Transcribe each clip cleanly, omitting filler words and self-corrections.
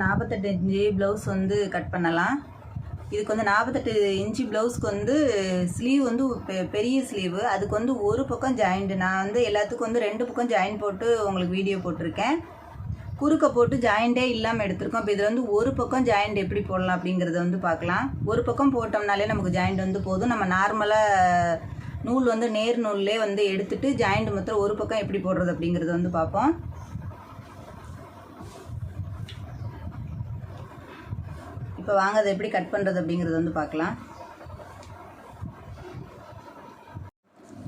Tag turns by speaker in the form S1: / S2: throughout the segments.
S1: 48 inch blouse வந்து cut பண்ணலாம். இதுக்கு வந்து 48 இன்ச்சு ப்ளவுஸ்க்கு வந்து ஸ்லீவ் வந்து பெரிய ஸ்லீவு. அதுக்கு வந்து ஒரு பக்கம் ஜாயிண்ட்டு. நான் வந்து எல்லாத்துக்கும் வந்து 2 பக்கம் ஜாயின் போட்டு உங்களுக்கு வீடியோ போட்டிருக்கேன். குறுக்க போட்டு ஜாயிண்ட்டே இல்லாமல் எடுத்திருக்கோம். இப்போ இதில் வந்து ஒரு பக்கம் ஜாயிண்ட் எப்படி போடலாம் அப்படிங்கிறத வந்து பார்க்கலாம். ஒரு பக்கம் போட்டோம்னாலே நமக்கு ஜாயிண்ட் வந்து போதும். நம்ம நார்மலாக நூல் வந்து நேர் நூல்லே வந்து எடுத்துகிட்டு ஜாயிண்ட் மாத்திரம் ஒரு பக்கம் எப்படி போடுறது அப்படிங்கிறத வந்து பார்ப்போம். இப்போ வாங்க அதை எப்படி கட் பண்ணுறது அப்படிங்கிறது வந்து பார்க்கலாம்.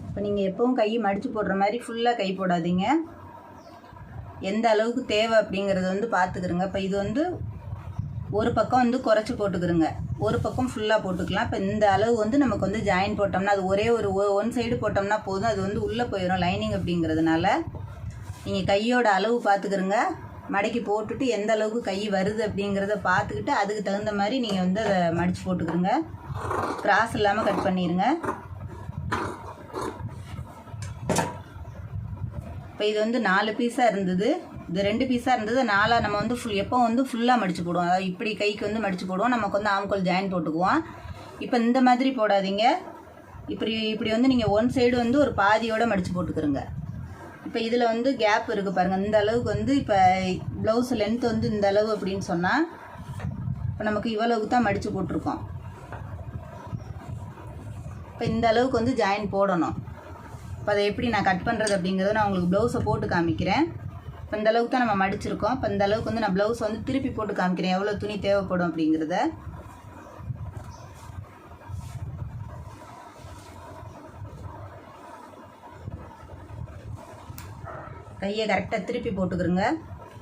S1: இப்போ நீங்கள் எப்பவும் கை மடித்து போடுற மாதிரி ஃபுல்லாக கை போடாதீங்க. எந்த அளவுக்கு தேவை அப்படிங்கிறது வந்து பார்த்துக்கிறங்க. இப்போ இது வந்து ஒரு பக்கம் வந்து குறைச்சி போட்டுக்கிறங்க, ஒரு பக்கம் ஃபுல்லாக போட்டுக்கலாம். இப்போ இந்த அளவு வந்து நமக்கு வந்து ஜாயின் போட்டோம்னா அது ஒரே ஒன் சைடு போட்டோம்னா போதும். அது வந்து உள்ளே போயிடும் லைனிங் அப்படிங்கிறதுனால. நீங்கள் கையோட அளவு பார்த்துக்கிறங்க. மடக்கி போட்டுட்டு எந்த அளவுக்கு கை வருது அப்படிங்கிறத பார்த்துக்கிட்டு அதுக்கு தகுந்த மாதிரி நீங்கள் வந்து அதை மடித்து போட்டுக்கிறங்க. கிராஸ் இல்லாமல் கட் பண்ணிடுங்க. இப்போ இது வந்து 4 பீஸாக இருந்தது, இது 2 பீஸாக இருந்தது. 4 நம்ம வந்து எப்போ வந்து ஃபுல்லாக மடித்து போடுவோம். அதாவது இப்படி கைக்கு வந்து மடித்து போடுவோம். நமக்கு வந்து ஆம்கோல் ஜாயின் போட்டுக்குவோம். இப்போ இந்த மாதிரி போடாதீங்க. இப்படி வந்து நீங்கள் ஒன் சைடு வந்து ஒரு பாதியோடு மடித்து போட்டுக்கிறங்க. இப்போ இதில் வந்து கேப் இருக்குது பாருங்கள். இந்த அளவுக்கு வந்து இப்போ ப்ளவுஸ் லென்த் வந்து இந்த அளவு அப்படின்னு சொன்னால் இப்போ நமக்கு இவ்வளவுக்கு தான் மடித்து போட்டிருக்கோம். இப்போ இந்த அளவுக்கு வந்து ஜாயின் போடணும். இப்போ அதை எப்படி நான் கட் பண்ணுறது அப்படிங்கிறத நான் உங்களுக்கு ப்ளவுஸை போட்டு காமிக்கிறேன். இப்போ இந்த அளவுக்கு தான் நம்ம மடிச்சிருக்கோம். இப்போ இந்த அளவுக்கு வந்து நான் ப்ளவுஸ் வந்து திருப்பி போட்டு காமிக்கிறேன் எவ்வளோ துணி தேவைப்படும் அப்படிங்கிறத. கையை கரெக்டாக திருப்பி போட்டுக்கிறங்க.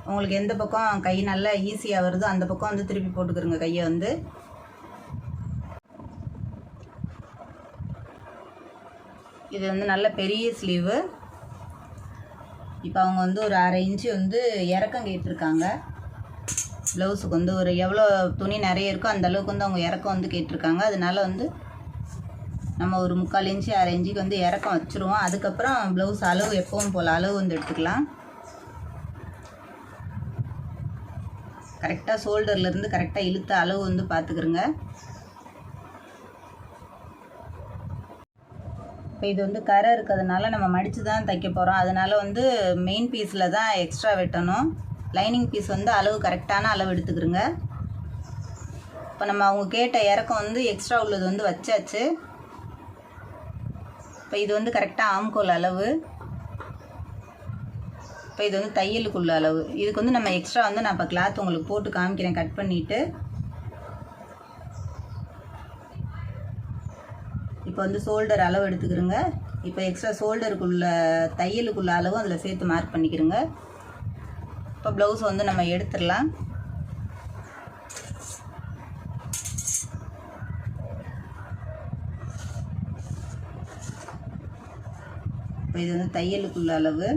S1: உங்களுக்கு எந்த பக்கம் கை நல்லா ஈஸியாக வருதோ அந்த பக்கம் வந்து திருப்பி போட்டுக்கிறங்க கையை வந்து. இது வந்து நல்ல பெரிய ஸ்லீவு. இப்போ அவங்க வந்து ஒரு 1/2 இன்ச்சு வந்து இறக்கம் கேட்டிருக்காங்க. ப்ளவுஸுக்கு வந்து ஒரு எவ்வளோ துணி நிறைய இருக்கோ அந்த அளவுக்கு வந்து அவங்க இறக்கம் வந்து கேட்டிருக்காங்க. அதனால வந்து நம்ம ஒரு 3/4 இன்ச்சு 1/2 இன்ச்சுக்கு வந்து இறக்கம் வச்சுருவோம். அதுக்கப்புறம் ப்ளவுஸ் அளவு எப்பவும் போல் அளவு வந்து எடுத்துக்கலாம். கரெக்டாக ஷோல்டர்லேருந்து கரெக்டாக இழுத்த அளவு வந்து பார்த்துக்கிறங்க. இப்போ இது வந்து கரை இருக்கிறதுனால நம்ம மடித்து தான் தைக்க போகிறோம். அதனால் வந்து மெயின் பீஸில் தான் எக்ஸ்ட்ரா வெட்டணும். லைனிங் பீஸ் வந்து அளவு கரெக்டான அளவு எடுத்துக்கிறங்க. இப்போ நம்ம அவங்க கேட்ட இறக்கம் வந்து எக்ஸ்ட்ரா உள்ளது வந்து வச்சாச்சு. இப்போ இது வந்து கரெக்டாக ஆம்கோல் அளவு. இப்போ இது வந்து தையலுக்குள்ள அளவு. இதுக்கு வந்து நம்ம எக்ஸ்ட்ரா வந்து நான் இப்போ கிளாத் உங்களுக்கு போட்டு காமிக்கிறேன் கட் பண்ணிவிட்டு. இப்போ வந்து ஷோல்டர் அளவு எடுத்துக்கிறங்க. இப்போ எக்ஸ்ட்ரா ஷோல்டருக்குள்ள தையலுக்குள்ள அளவும் அதில் சேர்த்து மார்க் பண்ணிக்கிறங்க. இப்போ ப்ளவுஸ் வந்து நம்ம எடுத்துடலாம். இப்போ இது வந்து தையலுக்குள்ள அளவு.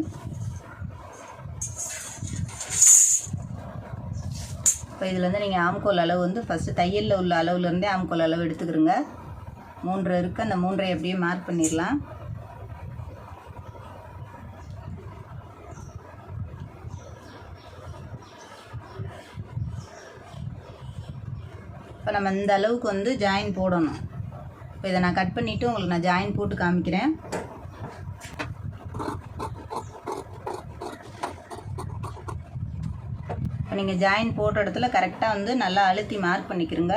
S1: இப்போ இதில் வந்து நீங்கள் ஆம்கோல் அளவு வந்து ஃபஸ்ட்டு தையலில் உள்ள அளவுலேருந்தே ஆம்கோல் அளவு எடுத்துக்கிறங்க. 3 இருக்குது, அந்த 3ஐ அப்படியே மார்க் பண்ணிடலாம். இப்போ நம்ம இந்த அளவுக்கு வந்து ஜாயின் போடணும். இப்போ இதை நான் கட் பண்ணிவிட்டு உங்களுக்கு நான் ஜாயின் போட்டு காமிக்கிறேன். இப்போ நீங்கள் ஜாயின் போட்ட இடத்துல கரெக்டாக வந்து நல்லா அழுத்தி மார்க் பண்ணிக்கிறங்க.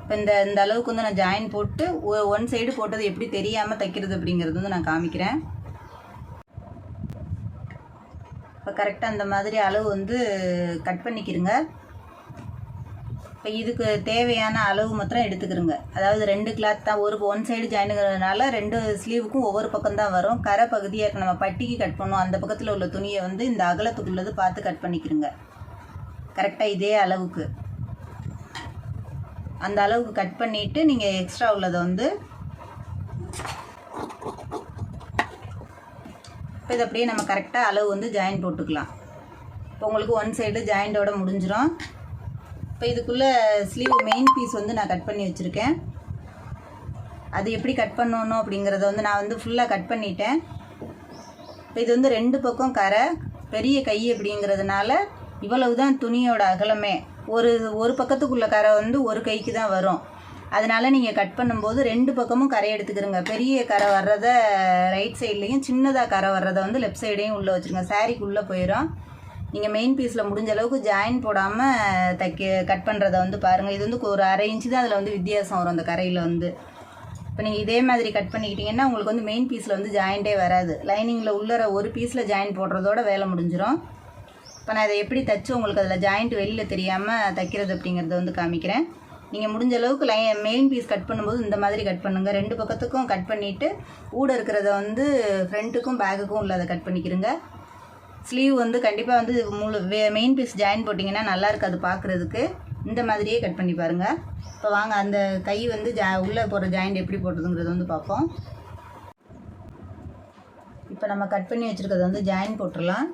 S1: இப்போ இந்த அளவுக்கு வந்து நான் ஜாயின் போட்டு ஒன் சைடு போட்டது எப்படி தெரியாமல் தைக்கிறது அப்படிங்கிறது வந்து நான் காமிக்கிறேன். இப்போ கரெக்டாக அந்த மாதிரி அளவு வந்து கட் பண்ணிக்கிறங்க. இப்போ இதுக்கு தேவையான அளவு மாத்திரம் எடுத்துக்கிறங்க. அதாவது 2 கிளாத் தான், ஒன் சைடு ஜாயினுங்கிறதுனால 2 ஸ்லீவுக்கும் ஒவ்வொரு பக்கம் தான் வரும். கரை பகுதியாக நம்ம பட்டிக்கு கட் பண்ணோம். அந்த பக்கத்தில் உள்ள துணியை வந்து இந்த அகலத்துக்குள்ளது பார்த்து கட் பண்ணிக்கிறங்க. கரெக்டாக இதே அளவுக்கு அந்த அளவுக்கு கட் பண்ணிவிட்டு நீங்கள் எக்ஸ்ட்ரா உள்ளதை வந்து இப்போ இதை அப்படியே நம்ம கரெக்டாக அளவு வந்து ஜாயின் போட்டுக்கலாம். இப்போ உங்களுக்கு ஒன் சைடு ஜாயிண்டோட முடிஞ்சிடும். இப்போ இதுக்குள்ளே ஸ்லீவ் மெயின் பீஸ் வந்து நான் கட் பண்ணி வச்சுருக்கேன். அது எப்படி கட் பண்ணணும் அப்படிங்கிறத வந்து நான் வந்து ஃபுல்லாக கட் பண்ணிட்டேன். இப்போ இது வந்து 2 பக்கம் கரை பெரிய கை அப்படிங்கிறதுனால இவ்வளவு தான் துணியோட அகலமே. ஒரு பக்கத்துக்குள்ள கரை வந்து ஒரு கைக்கு தான் வரும். அதனால் நீங்கள் கட் பண்ணும்போது 2 பக்கமும் கரை எடுத்துக்கிறங்க. பெரிய கரை வர்றதை ரைட் சைட்லேயும், சின்னதாக கரை வர்றதை வந்து லெஃப்ட் சைடையும் உள்ளே வச்சுருங்க. சாரீக்குள்ளே போயிடும். நீங்கள் மெயின் பீஸில் முடிஞ்ச அளவுக்கு ஜாயின் போடாமல் கட் பண்ணுறதை வந்து பாருங்கள். இது வந்து ஒரு 1/2 இன்ச்சு தான் அதில் வந்து வித்தியாசம் வரும் அந்த கரையில் வந்து. இப்போ நீங்கள் இதே மாதிரி கட் பண்ணிக்கிட்டிங்கன்னா உங்களுக்கு வந்து மெயின் பீஸில் வந்து ஜாயிண்ட்டே வராது. லைனிங்கில் உள்ளற ஒரு பீஸில் ஜாயின் போடுறதோட வேலை முடிஞ்சிடும். இப்போ நான் இதை எப்படி தைச்சு உங்களுக்கு அதில் ஜாயிண்ட் வெளியில் தெரியாமல் தைக்கிறது அப்படிங்கிறத வந்து காமிக்கிறேன். நீங்கள் முடிஞ்ச அளவுக்கு மெயின் பீஸ் கட் பண்ணும்போது இந்த மாதிரி கட் பண்ணுங்கள். 2 பக்கத்துக்கும் கட் பண்ணிவிட்டு ஊட இருக்கிறத வந்து ஃப்ரண்ட்டுக்கும் பேக்குக்கும் உள்ளதை கட் பண்ணிக்கிறங்க. ஸ்லீவ் வந்து கண்டிப்பாக வந்து மெயின் பீஸ் ஜாயின் போட்டிங்கன்னா நல்லா இருக்காது பார்க்குறதுக்கு. இந்த மாதிரியே கட் பண்ணி பாருங்கள். இப்போ வாங்க அந்த கை வந்து உள்ளே போகிற ஜாயிண்ட் எப்படி போடுறதுங்கிறத வந்து பார்ப்போம். இப்போ நம்ம கட் பண்ணி வச்சுருக்கிறத வந்து ஜாயின் போட்டுடலாம்.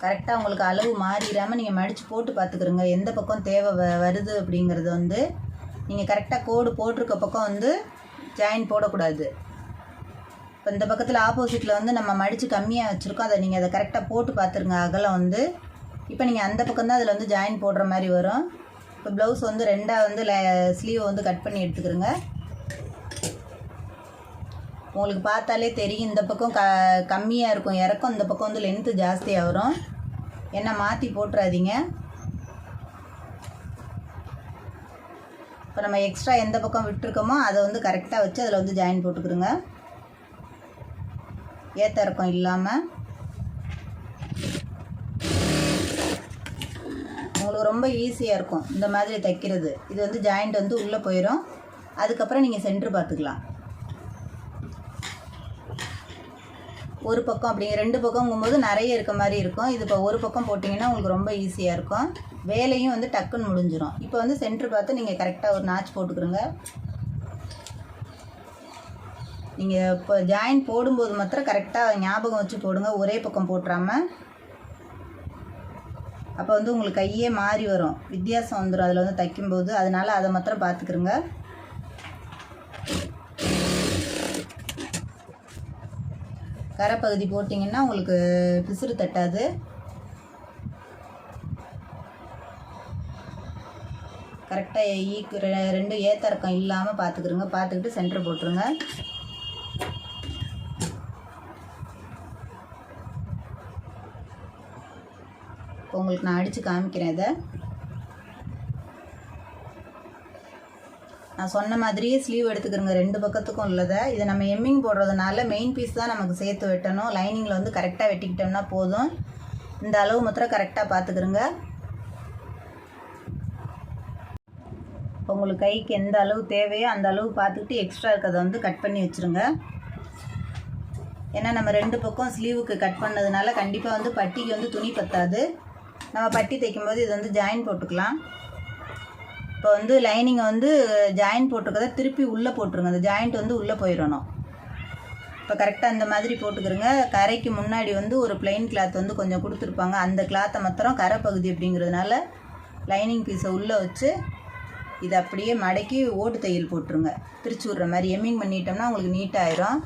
S1: கரெக்டாக உங்களுக்கு அளவு மாறிடாமல் நீங்கள் மடித்து போட்டு பார்த்துக்குறங்க. எந்த பக்கம் தேவை வருது அப்படிங்கிறது வந்து நீங்கள் கரெக்டாக கோடு போட்டிருக்க பக்கம் வந்து ஜாயின் போடக்கூடாது. இப்போ இந்த பக்கத்தில் ஆப்போசிட்டில் வந்து நம்ம மடித்து கம்மியாக வச்சுருக்கோம். அதை நீங்கள் அதை கரெக்டாக போட்டு பார்த்துருங்க அகலம் வந்து. இப்போ நீங்கள் அந்த பக்கம் தான் அதில் வந்து ஜாயின் போடுற மாதிரி வரும். இப்போ ப்ளவுஸ் வந்து 2ஆக வந்து ஸ்லீவை வந்து கட் பண்ணி எடுத்துக்கிறங்க. உங்களுக்கு பார்த்தாலே தெரியும் இந்த பக்கம் கம்மியாக இருக்கும் இறக்கம், இந்த பக்கம் வந்து லென்த்து ஜாஸ்தியாக வரும். என்ன மாற்றி போட்டுறாதீங்க. இப்போ நம்ம எக்ஸ்ட்ரா எந்த பக்கம் விட்டுருக்கோமோ அதை வந்து கரெக்டாக வச்சு அதில் வந்து ஜாயின் போட்டுக்கிறோங்க. ஏற்ற இறக்கம் இல்லாமல். உங்களுக்கு ரொம்ப ஈஸியாக இருக்கும் இந்த மாதிரி தைக்கிறது. இது வந்து ஜாயிண்ட் வந்து உள்ளே போயிடும். அதுக்கப்புறம் நீங்கள் சென்ட்ரு பார்த்துக்கலாம். ஒரு பக்கம் அப்படிங்க 2 பக்கங்கும்போது நிறைய இருக்க மாதிரி இருக்கும். இது இப்போ ஒரு பக்கம் போட்டிங்கன்னா உங்களுக்கு ரொம்ப ஈஸியாக இருக்கும். வேலையும் வந்து டக்குன்னு முடிஞ்சிடும். இப்போ வந்து சென்ட்ரு பார்த்து நீங்கள் கரெக்டாக ஒரு நாச் போட்டுக்கிறோங்க. நீங்கள் இப்போ ஜாயின் போடும்போது மாத்திரம் கரெக்டாக ஞாபகம் வச்சு போடுங்க. ஒரே பக்கம் போட்டுறாமல். அப்போ வந்து உங்களுக்கு கையே மாறி வரும், வித்தியாசம் வந்துடும் அதில் வந்து தைக்கும்போது. அதனால் அதை மாத்திரம் பார்த்துக்கிறோங்க. கரை பகுதி போட்டிங்கன்னா உங்களுக்கு பிசுறு தட்டாது. கரெக்டாக 2 ஏத்தறக்கம் இல்லாமல் பார்த்துக்கிறோங்க. பார்த்துக்கிட்டு சென்டர் போட்டுருங்க. இப்போ உங்களுக்கு நான் அடித்து காமிக்கிறேன். இதை நான் சொன்ன மாதிரியே ஸ்லீவ் எடுத்துக்கிறோங்க 2 பக்கத்துக்கும் உள்ளதை. இதை நம்ம எம்மிங் போடுறதுனால மெயின் பீஸ் தான் நமக்கு சேர்த்து வெட்டணும். லைனிங்கில் வந்து கரெக்டாக வெட்டிக்கிட்டோம்னா போதும். இந்த அளவு மாத்திரம் கரெக்டாக பார்த்துக்கிறோங்க. உங்களுக்கு கைக்கு எந்த அளவு தேவையோ அந்த அளவு பார்த்துக்கிட்டு எக்ஸ்ட்ரா இருக்கிறத வந்து கட் பண்ணி வச்சுருங்க. ஏன்னா நம்ம 2 பக்கம் ஸ்லீவுக்கு கட் பண்ணதுனால கண்டிப்பாக வந்து பட்டிக்கு வந்து துணி பத்தாது. நம்ம பட்டி தைக்கும்போது இது வந்து ஜாயின் போட்டுக்கலாம். இப்போ வந்து லைனிங்கை வந்து ஜாயின் போட்டிருக்கதை திருப்பி உள்ளே போட்டுருங்க. அந்த ஜாயிண்ட் வந்து உள்ளே போயிடணும். இப்போ கரெக்டாக இந்த மாதிரி போட்டுக்கிறோங்க. கரைக்கு முன்னாடி வந்து ஒரு பிளெயின் கிளாத் வந்து கொஞ்சம் கொடுத்துருப்பாங்க. அந்த கிளாத்தை மாத்திரம் கரை பகுதி அப்படிங்கிறதுனால லைனிங் பீஸை உள்ளே வச்சு இதை அப்படியே மடக்கி ஓட்டு தையல் போட்டுருங்க. பிரித்து விட்ற மாதிரி எம்மிங் பண்ணிட்டோம்னா உங்களுக்கு நீட்டாகிடும்.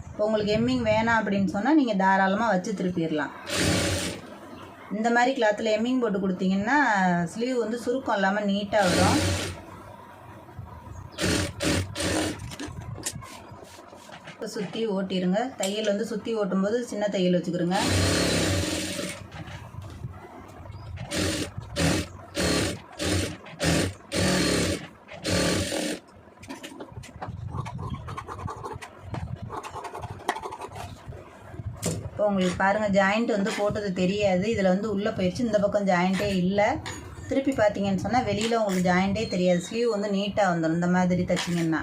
S1: இப்போ உங்களுக்கு எம்மிங் வேணாம் அப்படின்னு சொன்னால் நீங்கள் தாராளமாக வச்சு திருப்பிடலாம். இந்த மாதிரி கிளாத்தில் எம்மிங் போட்டு கொடுத்தீங்கன்னா ஸ்லீவ் வந்து சுருக்கம் இல்லாமல் நீட்டாக வரும். இப்போ சுற்றி ஓட்டிடுங்க. தையல் வந்து சுற்றி ஓட்டும்போது சின்ன தையல் வச்சுக்கிறோங்க. இப்போ உங்களுக்கு பாருங்கள் ஜாயிண்ட் வந்து போட்டது தெரியாது. இதில் வந்து உள்ளே போயிடுச்சு. இந்த பக்கம் ஜாயிண்ட்டே இல்லை. திருப்பி பார்த்தீங்கன்னு சொன்னால் வெளியில் உங்களுக்கு ஜாயிண்ட்டே தெரியாது. ஸ்லீவ் வந்து நீட்டாக வந்துடும் இந்த மாதிரி தைச்சிங்கன்னா.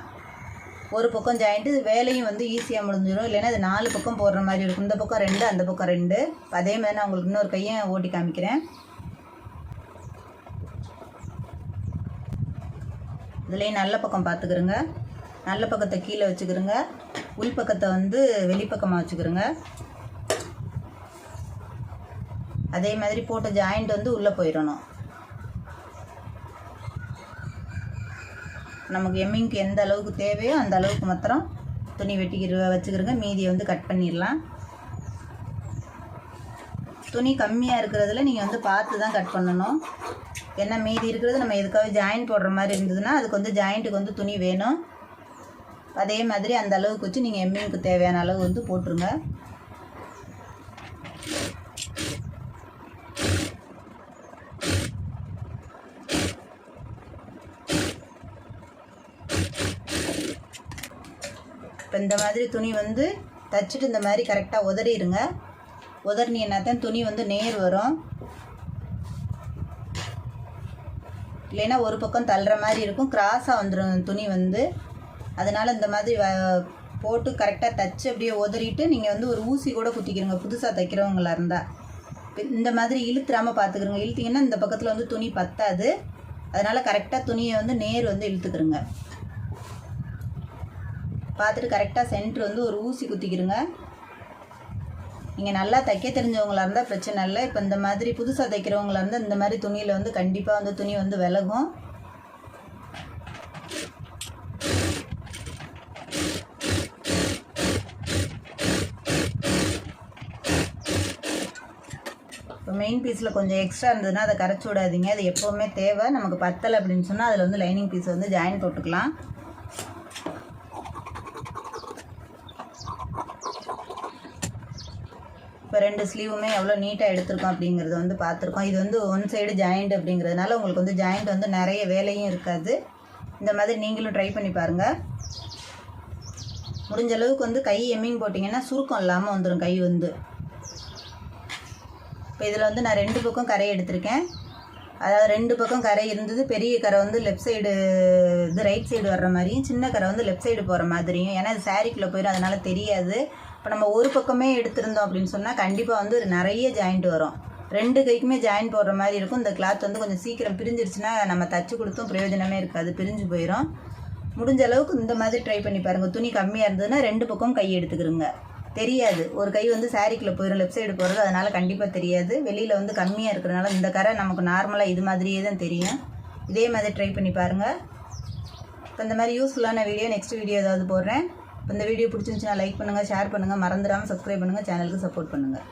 S1: ஒரு பக்கம் ஜாயிண்ட்டு வேலையும் வந்து ஈஸியாக முடிஞ்சிடும். இல்லைன்னா இது 4 பக்கம் போடுற மாதிரி இருக்கும். இந்த பக்கம் 2, அந்த பக்கம் 2. அதே மாதிரி நான் உங்களுக்கு இன்னொரு கையை ஓட்டி காமிக்கிறேன். இதுலேயும் நல்ல பக்கம் பார்த்துக்கிறோங்க. நல்ல பக்கத்தை கீழே வச்சுக்கிறோங்க. உள் பக்கத்தை வந்து வெளிப்பக்கமாக வச்சுக்கிறோங்க. அதே மாதிரி போட்ட ஜாயிண்ட் வந்து உள்ளே போயிடணும். நமக்கு எம்மிங்க்கு எந்த அளவுக்கு தேவையோ அந்த அளவுக்கு மாத்திரம் துணி வச்சுக்கிறங்க. மீதியை வந்து கட் பண்ணிடலாம். துணி கம்மியாக இருக்கிறதுல நீங்கள் வந்து பார்த்து தான் கட் பண்ணணும். ஏன்னா மீதி இருக்கிறது நம்ம எதுக்காக ஜாயின் போடுற மாதிரி இருந்ததுன்னா அதுக்கு வந்து ஜாயிண்ட்டுக்கு வந்து துணி வேணும். அதே மாதிரி அந்த அளவுக்கு வச்சு நீங்கள் எம்மிங்க்கு தேவையான அளவு வந்து போட்டுருங்க. இப்போ இந்த மாதிரி துணி வந்து தைச்சிட்டு இந்த மாதிரி கரெக்டாக உதறிடுங்க. உதறினீங்கன்னா தான் துணி வந்து நேர் வரும். இல்லைன்னா ஒரு பக்கம் தள்ளுற மாதிரி இருக்கும், கிராஸாக வந்துடும் துணி வந்து. அதனால் இந்த மாதிரி போட்டு கரெக்டாக தைச்சி அப்படியே உதறிட்டு நீங்கள் வந்து ஒரு ஊசி கூட குத்திக்கிறங்க புதுசாக தைக்கிறவங்களா இருந்தால். இந்த மாதிரி இழுத்துறாமல் பார்த்துக்கிறோங்க. இழுத்திங்கன்னா இந்த பக்கத்தில் வந்து துணி பத்தாது. அதனால் கரெக்டாக துணியை வந்து நேர் வந்து இழுத்துக்கிறோங்க. பார்த்துட்டு கரெக்டாக சென்ட்ரு வந்து ஒரு ஊசி குத்திக்கிறங்க. நீங்கள் நல்லா தைக்க தெரிஞ்சவங்களாக இருந்தால் பிரச்சனை இல்லை. இப்போ இந்த மாதிரி புதுசாக தைக்கிறவங்களா இருந்தால் இந்த மாதிரி துணியில் வந்து கண்டிப்பாக வந்து துணி வந்து விலகும். இப்போ மெயின் பீஸில் கொஞ்சம் எக்ஸ்ட்ரா இருந்ததுன்னா அதை கரைச்சி விடாதீங்க. அது எப்போவுமே தேவை. நமக்கு பத்தலை அப்படின்னு சொன்னால் அதில் வந்து லைனிங் பீஸ் வந்து ஜாயின் போட்டுக்கலாம். இப்போ 2 ஸ்லீவுமே எவ்வளோ நீட்டாக எடுத்திருக்கோம் அப்படிங்கிறத வந்து பார்த்துருக்கோம். இது வந்து ஒன் சைடு ஜாயிண்ட் அப்படிங்கிறதுனால உங்களுக்கு வந்து ஜாயிண்ட் வந்து நிறைய வேலையும் இருக்காது. இந்த மாதிரி நீங்களும் ட்ரை பண்ணி பாருங்கள். முடிஞ்ச அளவுக்கு வந்து கை எம்மிங் போட்டிங்கன்னா சுருக்கம் இல்லாமல் வந்துடும் கை வந்து. இப்போ இதில் வந்து நான் 2 பக்கம் கரை எடுத்திருக்கேன். அதாவது 2 பக்கம் கரை இருந்தது. பெரிய கரை வந்து லெஃப்ட் சைடு இது ரைட் சைடு வர்ற மாதிரியும், சின்ன கரை வந்து லெஃப்ட் சைடு போகிற மாதிரியும். ஏன்னா இது சாரிக்குள்ளே போயிடும், அதனால் தெரியாது. இப்போ நம்ம ஒரு பக்கமே எடுத்திருந்தோம் அப்படின்னு சொன்னால் கண்டிப்பாக வந்து நிறைய ஜாயிண்ட் வரும். 2 கைக்குமே ஜாயின் போடுற மாதிரி இருக்கும். இந்த கிளாத் வந்து கொஞ்சம் சீக்கிரம் பிரிஞ்சிருச்சுன்னா நம்ம தச்சு கொடுத்தும் பிரயோஜனமே இருக்காது, பிரிஞ்சு போயிடும். முடிஞ்ச அளவுக்கு இந்த மாதிரி ட்ரை பண்ணி பாருங்கள். துணி கம்மியாக இருந்ததுன்னா 2 பக்கம் கை எடுத்துக்கிறோங்க. தெரியாது, ஒரு கை வந்து சாரிக்குள்ளே போயிடும் லெஃப்ட் சைடு போகிறது, அதனால் கண்டிப்பாக தெரியாது. வெளியில் வந்து கம்மியாக இருக்கிறனால இந்த கரை நமக்கு நார்மலாக இது மாதிரியே தான் தெரியும். இதே மாதிரி ட்ரை பண்ணி பாருங்கள். இப்போ இந்த மாதிரி யூஸ்ஃபுல்லான வீடியோ நெக்ஸ்ட் வீடியோ ஏதாவது போடுறேன். இந்த வீடியோ பிடிச்சிருந்துச்சுன்னா லைக் பண்ணுங்கள், ஷேர் பண்ணுங்கள், மறந்துடாமல் சப்ஸ்கிரைப் பண்ணுங்கள், சேனலுக்கு சப்போர்ட் பண்ணுங்கள்.